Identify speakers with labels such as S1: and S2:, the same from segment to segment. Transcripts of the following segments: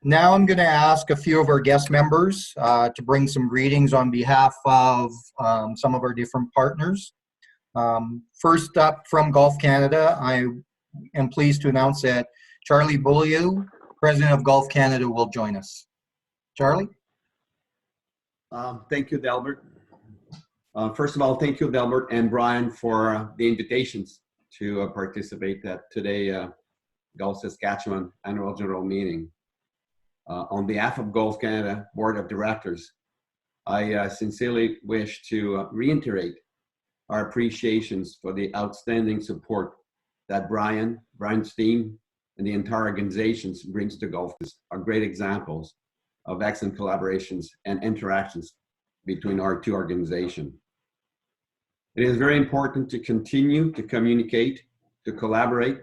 S1: Now I'm going to ask a few of our guest members to bring some greetings on behalf of some of our different partners. First up from Golf Canada, I am pleased to announce that Charlie Beaulieu, President of Golf Canada, will join us. Charlie?
S2: Thank you, Delbert. First of all, thank you, Delbert and Brian, for the invitations to participate at today Golf Saskatchewan Annual General Meeting. On behalf of Golf Canada Board of Directors, I sincerely wish to reiterate our appreciations for the outstanding support that Brian's team, and the entire organization brings to golf. Are great examples of excellent collaborations and interactions between our two organizations. It is very important to continue to communicate, to collaborate,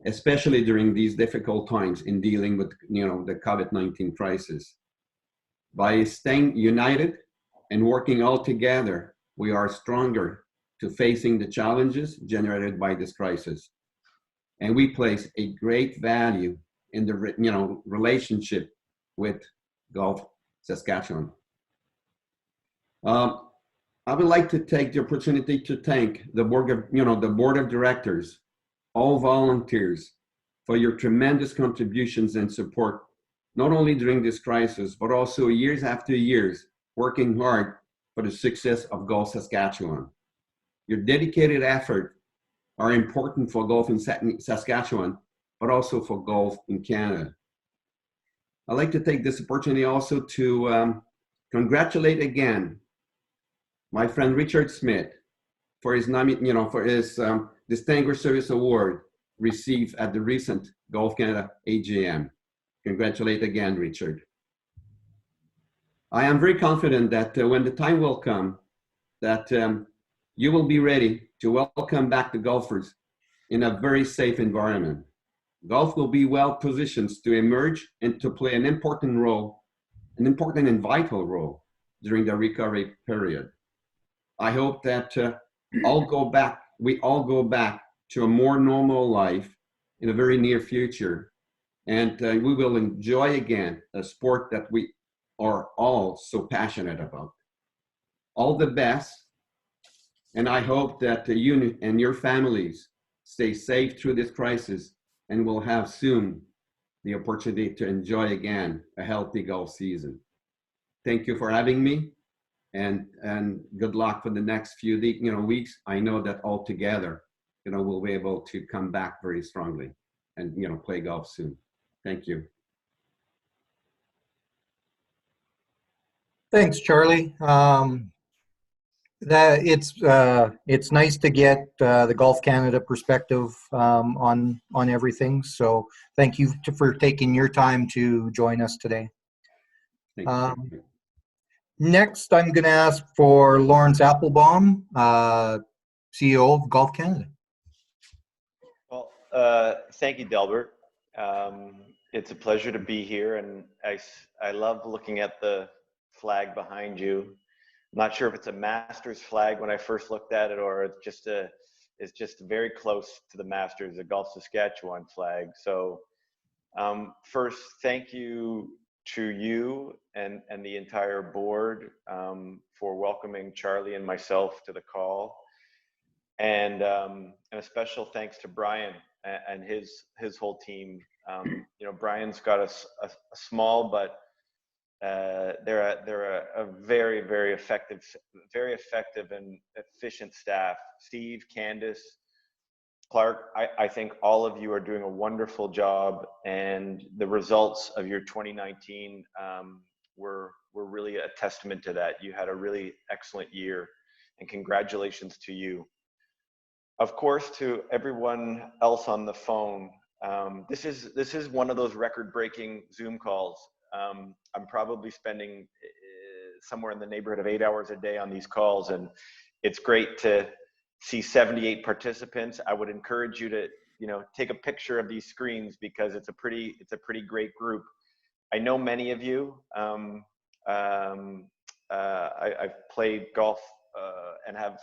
S2: especially during these difficult times in dealing with the COVID-19 crisis. By staying united and working all together, we are stronger to facing the challenges generated by this crisis. And we place a great value in the relationship with Golf Saskatchewan. I would like to take the opportunity to thank the board of directors, all volunteers, for your tremendous contributions and support, not only during this crisis, but also years after years, working hard for the success of Golf Saskatchewan. Your dedicated effort are important for golf in Saskatchewan, but also for golf in Canada. I'd like to take this opportunity also to congratulate again my friend Richard Smith for his Distinguished Service Award received at the recent Golf Canada AGM. Congratulate again, Richard. I am very confident that when the time will come, that you will be ready to welcome back the golfers in a very safe environment. Golf will be well positioned to emerge and to play an important and vital role during the recovery period. I hope that we all go back to a more normal life in a very near future, and we will enjoy again a sport that we are all so passionate about. All the best, and I hope that you and your families stay safe through this crisis, and will have soon the opportunity to enjoy again a healthy golf season. Thank you for having me. And good luck for the next few weeks. I know that all together, we'll be able to come back very strongly and play golf soon. Thank you.
S1: Thanks, Charlie. It's nice to get the Golf Canada perspective on everything. So thank you for taking your time to join us today.
S2: Thank you.
S1: Next, I'm going to ask for Laurence Applebaum, CEO of Golf Canada.
S3: Well, thank you, Delbert. It's a pleasure to be here, and I love looking at the flag behind you. I'm not sure if it's a Masters flag when I first looked at it, or it's just very close to the Masters, the Golf Saskatchewan flag. So first, thank you to you and the entire board for welcoming Charlie and myself to the call, and a special thanks to Brian and his whole team. Brian's got a small, but they're a very, very effective and efficient staff. Steve, Candace, Clark, I think all of you are doing a wonderful job, and the results of your 2019 were really a testament to that. You had a really excellent year, and congratulations to you. Of course, to everyone else on the phone, this is one of those record-breaking Zoom calls. I'm probably spending somewhere in the neighborhood of 8 hours a day on these calls, and it's great to see 78 participants. I would encourage you to, take a picture of these screens, because it's a pretty great group. I know many of you. I've played golf and have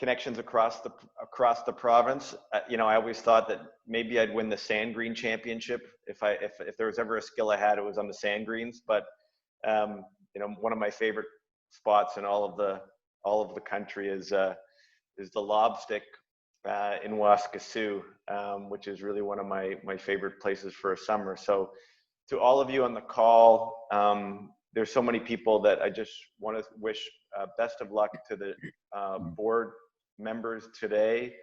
S3: connections across the province. You know, I always thought that maybe I'd win the sand green championship if there was ever a skill I had, it was on the sand greens. But you know, one of my favorite spots in all of the country is the lob stick in Waskesiu, which is really one of my favorite places for a summer. So to all of you on the call, there's so many people that I just want to wish best of luck to the board members today,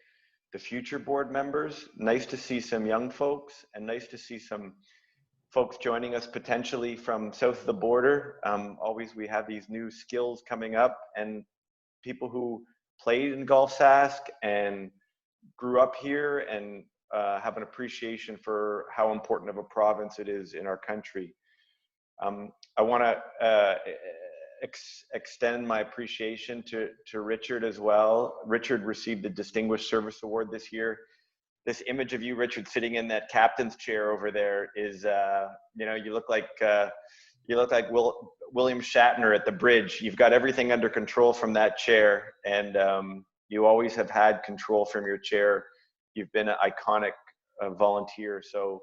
S3: the future board members. Nice to see some young folks, and nice to see some folks joining us potentially from south of the border. Always we have these new skills coming up, and people who played in Gulf Sask and grew up here and have an appreciation for how important of a province it is in our country. I want to extend my appreciation to Richard as well. Richard received the Distinguished Service Award this year. This image of you, Richard, sitting in that captain's chair over there is, you know, you look like William Shatner at the bridge. You've got everything under control from that chair, and you always have had control from your chair. You've been an iconic volunteer. So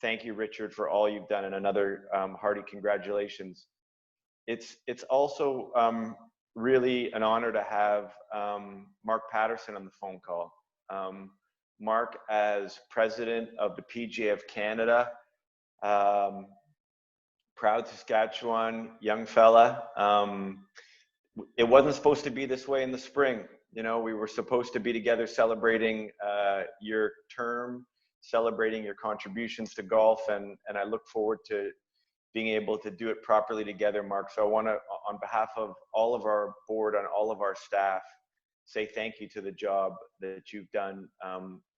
S3: thank you, Richard, for all you've done, and another hearty congratulations. It's also really an honor to have Mark Patterson on the phone call. Mark, as president of the PGA of Canada, proud Saskatchewan, young fella. It wasn't supposed to be this way in the spring. You know, we were supposed to be together celebrating your term, celebrating your contributions to golf, and I look forward to being able to do it properly together, Mark. So I want to, on behalf of all of our board and all of our staff, say thank you to the job that you've done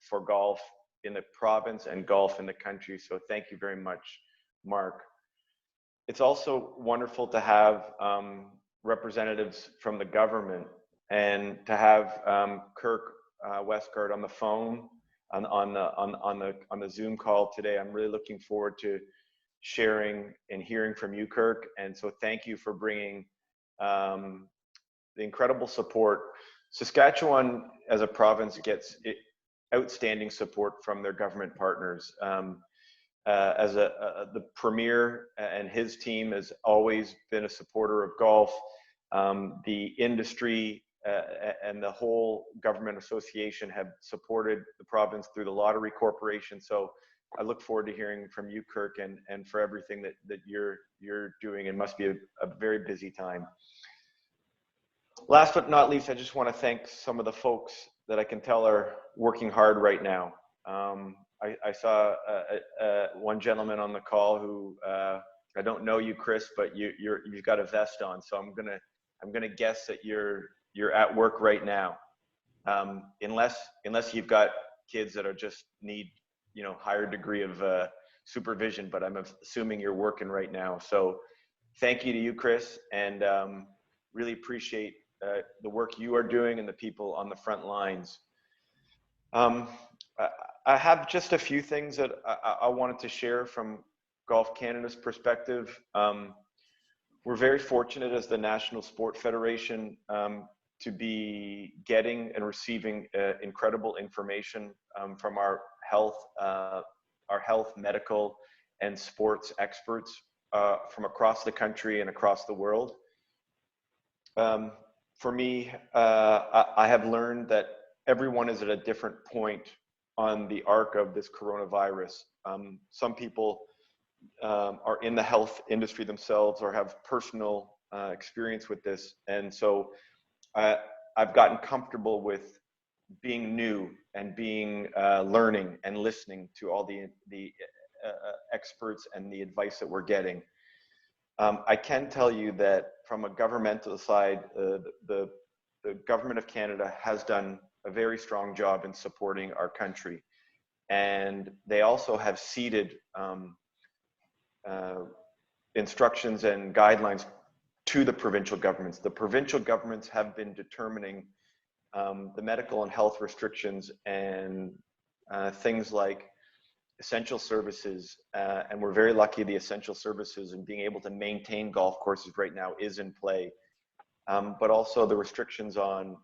S3: for golf in the province and golf in the country. So thank you very much, Mark. It's also wonderful to have representatives from the government, and to have Kirk Westgard on the phone on the Zoom call today. I'm really looking forward to sharing and hearing from you, Kirk. And so thank you for bringing the incredible support. Saskatchewan as a province gets outstanding support from their government partners. The Premier and his team has always been a supporter of golf. The industry and the whole government association have supported the province through the Lottery Corporation. So I look forward to hearing from you, Kirk, and for everything that you're doing. It must be a very busy time. Last but not least, I just want to thank some of the folks that I can tell are working hard right now. I saw one gentleman on the call who I don't know you, Chris, but you've got a vest on, so I'm gonna guess that you're at work right now, unless you've got kids that are just need, you know, higher degree of supervision. But I'm assuming you're working right now. So thank you to you, Chris, and really appreciate the work you are doing and the people on the front lines. I have just a few things that I wanted to share from Golf Canada's perspective. We're very fortunate as the National Sport Federation to be getting and receiving incredible information from our health, medical, and sports experts from across the country and across the world. For me, I have learned that everyone is at a different point on the arc of this coronavirus. Some people are in the health industry themselves or have personal experience with this. And so I've gotten comfortable with being new and being learning and listening to all the experts and the advice that we're getting. I can tell you that from a governmental side, the Government of Canada has done a very strong job in supporting our country. And they also have seeded instructions and guidelines to the provincial governments. The provincial governments have been determining the medical and health restrictions and things like essential services. And we're very lucky the essential services and being able to maintain golf courses right now is in play. But also the restrictions on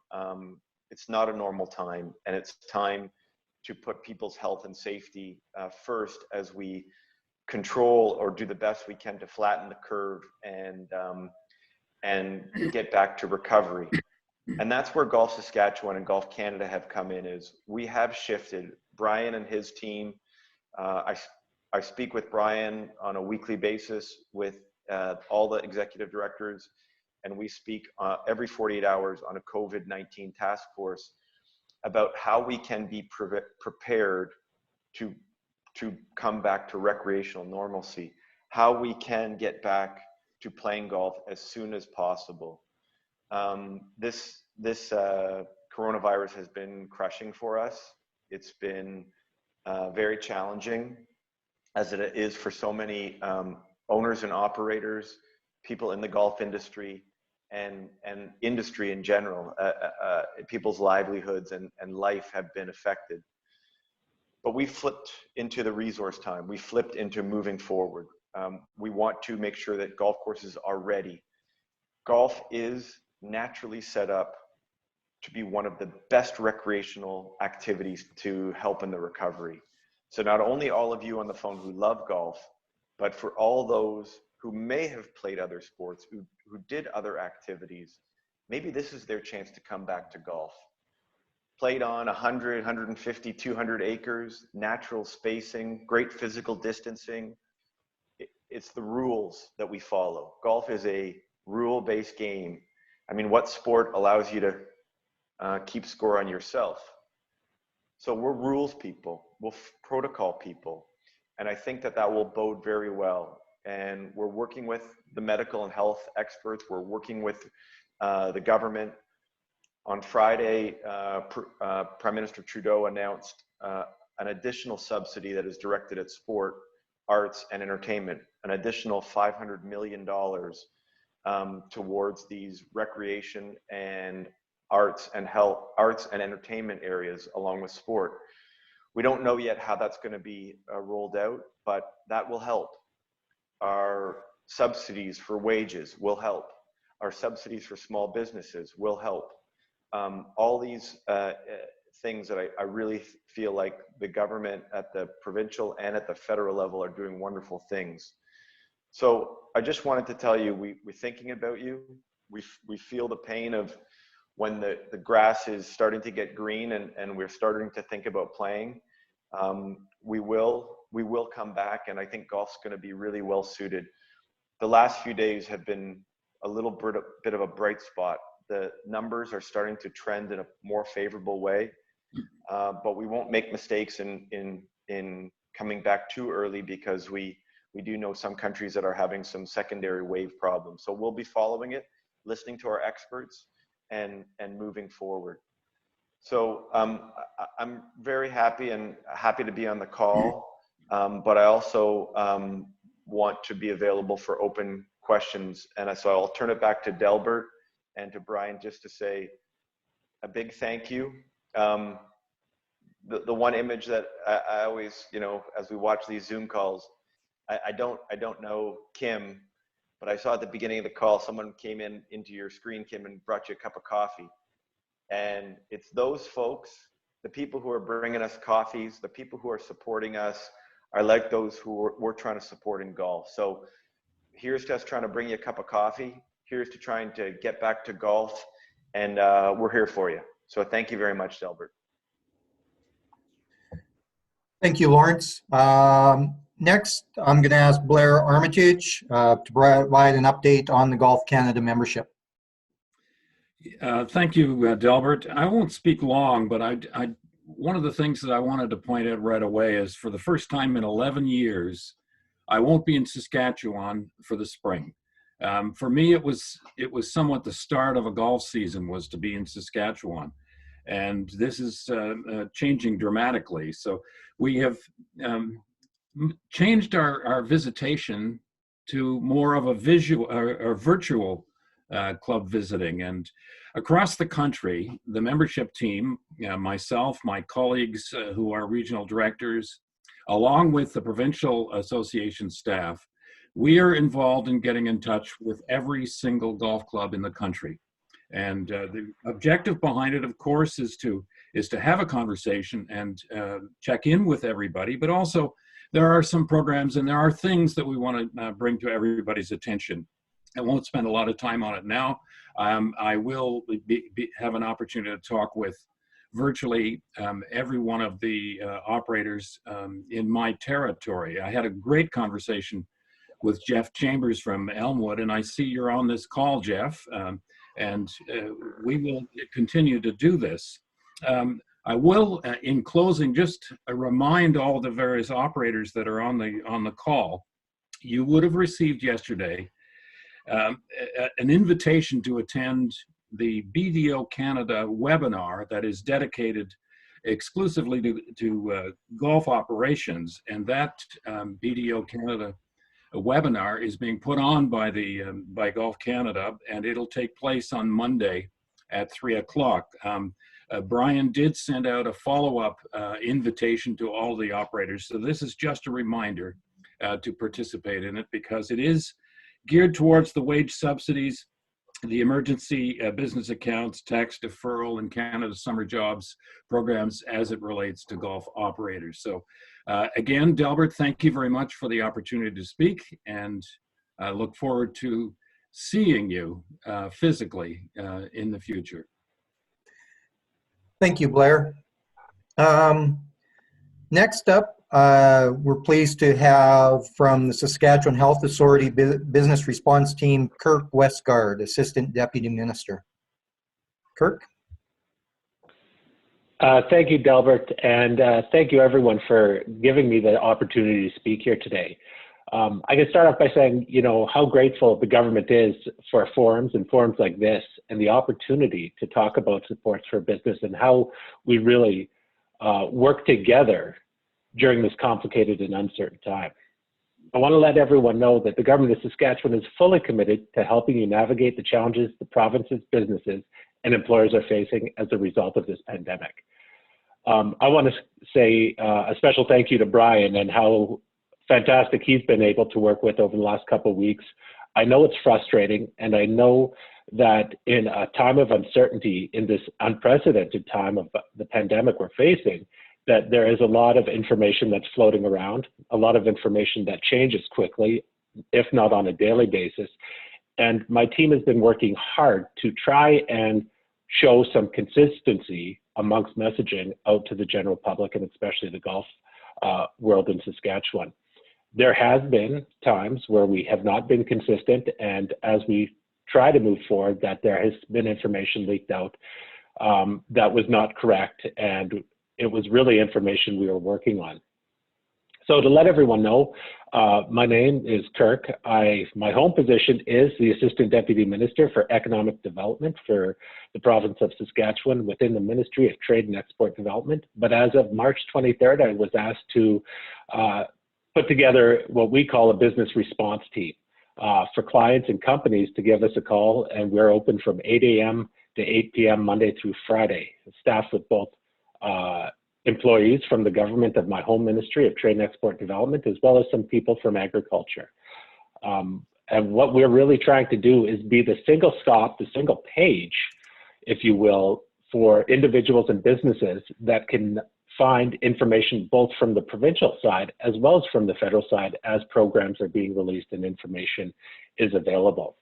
S3: It's not a normal time, and it's time to put people's health and safety first as we control or do the best we can to flatten the curve and get back to recovery. And that's where Golf Saskatchewan and Golf Canada have come in. Is we have shifted. Brian and his team, I speak with Brian on a weekly basis with all the executive directors, and we speak every 48 hours on a COVID-19 task force about how we can be prepared to come back to recreational normalcy, how we can get back to playing golf as soon as possible. This coronavirus has been crushing for us. It's been very challenging, as it is for so many owners and operators, people in the golf industry, and industry in general. People's livelihoods and life have been affected. But we flipped into the resource time. We flipped into moving forward. We want to make sure that golf courses are ready. Golf is naturally set up to be one of the best recreational activities to help in the recovery. So not only all of you on the phone who love golf, but for all those who may have played other sports, who did other activities, maybe this is their chance to come back to golf. Played on 100, 150, 200 acres, natural spacing, great physical distancing. It's the rules that we follow. Golf is a rule-based game. I mean, what sport allows you to keep score on yourself? So we're rules people, we're protocol people. And I think that will bode very well. And we're working with the medical and health experts. We're working with the government. On Friday, Prime Minister Trudeau announced an additional subsidy that is directed at sport, arts, and entertainment, an additional $500 million towards these recreation and arts and entertainment areas along with sport. We don't know yet how that's going to be rolled out, but that will help. Our subsidies for wages will help. Our subsidies for small businesses will help. All these things that I really feel like the government at the provincial and at the federal level are doing wonderful things. So I just wanted to tell you, we're thinking about you. We feel the pain of when the grass is starting to get green and we're starting to think about playing. We will come back, and I think golf's going to be really well suited. The last few days have been a little bit of a bright spot. The numbers are starting to trend in a more favorable way, but we won't make mistakes in coming back too early, because we do know some countries that are having some secondary wave problems. So we'll be following it, listening to our experts, and moving forward. So I'm very happy to be on the call, but I also want to be available for open questions. And so I'll turn it back to Delbert and to Brian just to say a big thank you. The one image that I always, as we watch these Zoom calls, I don't know Kim, but I saw at the beginning of the call, someone came into your screen, Kim, and brought you a cup of coffee. And it's those folks, the people who are bringing us coffees, the people who are supporting us, are like those who we're trying to support in golf. So here's to us trying to bring you a cup of coffee. Here's to trying to get back to golf, and we're here for you. So thank you very much, Delbert.
S1: Thank you, Laurence. Next, I'm going to ask Blair Armitage to provide an update on the Golf Canada membership.
S4: Thank you, Delbert. I won't speak long, but one of the things that I wanted to point out right away is, for the first time in 11 years, I won't be in Saskatchewan for the spring. For me, it was somewhat the start of a golf season, was to be in Saskatchewan. And this is changing dramatically. So we have changed our visitation to more of a virtual club visiting. And across the country, the membership team, myself, my colleagues who are regional directors, along with the provincial association staff, we are involved in getting in touch with every single golf club in the country. And the objective behind it, of course, is to have a conversation and check in with everybody, but also there are some programs and there are things that we want to bring to everybody's attention. I won't spend a lot of time on it now. I will have an opportunity to talk with virtually every one of the operators in my territory. I had a great conversation with Jeff Chambers from Elmwood, and I see you're on this call, Jeff, and we will continue to do this. I will, in closing, just remind all the various operators that are on the call. You would have received yesterday an invitation to attend the BDO Canada webinar that is dedicated exclusively to golf operations, and that BDO Canada webinar is being put on by Golf Canada, and it'll take place on Monday at 3 o'clock. Brian did send out a follow-up invitation to all the operators, so this is just a reminder to participate in it, because it is geared towards the wage subsidies, the emergency business accounts, tax deferral, and Canada Summer Jobs programs as it relates to golf operators. So again, Delbert, thank you very much for the opportunity to speak, and I look forward to seeing you physically in the future.
S1: Thank you, Blair. Next up, we're pleased to have from the Saskatchewan Health Authority Business Response Team, Kirk Westgard, Assistant Deputy Minister. Kirk?
S5: Thank you, Delbert, and thank you everyone for giving me the opportunity to speak here today. I can start off by saying, you know, how grateful the government is for forums and forums like this and the opportunity to talk about supports for business and how we really work together during this complicated and uncertain time. I want to let everyone know that the government of Saskatchewan is fully committed to helping you navigate the challenges the province's businesses and employers are facing as a result of this pandemic. I want to say a special thank you to Brian and how fantastic he's been able to work with over the last couple of weeks. I know it's frustrating, and I know that in a time of uncertainty, in this unprecedented time of the pandemic we're facing, that there is a lot of information that's floating around, a lot of information that changes quickly, if not on a daily basis. And my team has been working hard to try and show some consistency amongst messaging out to the general public, and especially the golf world in Saskatchewan. There has been times where we have not been consistent, and as we try to move forward, that there has been information leaked out that was not correct, and it was really information we were working on. So to let everyone know, my name is Kirk. My home position is the Assistant Deputy Minister for Economic Development for the province of Saskatchewan within the Ministry of Trade and Export Development. But as of March 23rd, I was asked to put together what we call a business response team for clients and companies to give us a call, and we're open from 8 a.m. to 8 p.m. Monday through Friday, staffed with both employees from the government of my home Ministry of Trade and Export Development, as well as some people from agriculture. And what we're really trying to do is be the single stop, the single page, if you will, for individuals and businesses that can find information both from the provincial side as well as from the federal side as programs are being released and information is available.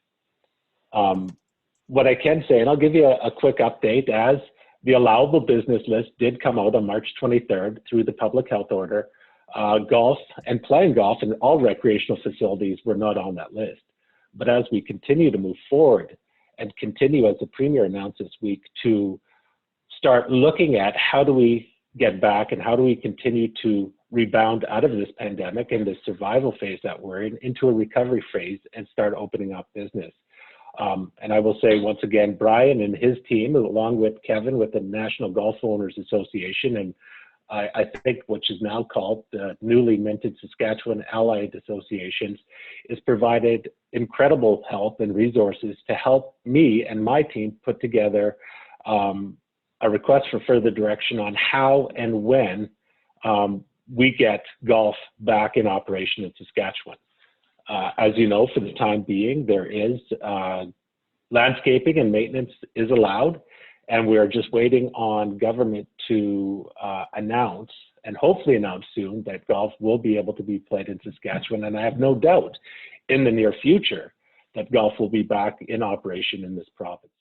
S5: What I can say, and I'll give you a quick update, as the allowable business list did come out on March 23rd through the public health order. Golf and playing golf and all recreational facilities were not on that list. But as we continue to move forward and continue, as the Premier announced this week, to start looking at how do we get back and how do we continue to rebound out of this pandemic and the survival phase that we're in into a recovery phase and start opening up business. And I will say once again, Brian and his team, along with Kevin with the National Golf Owners Association, and I think which is now called the newly minted Saskatchewan Allied Associations, has provided incredible help and resources to help me and my team put together a request for further direction on how and when we get golf back in operation in Saskatchewan. As you know, for the time being, there is Landscaping and maintenance is allowed, and we are just waiting on government to announce, and hopefully announce soon, that golf will be able to be played in Saskatchewan. And I have no doubt in the near future that golf will be back in operation in this province.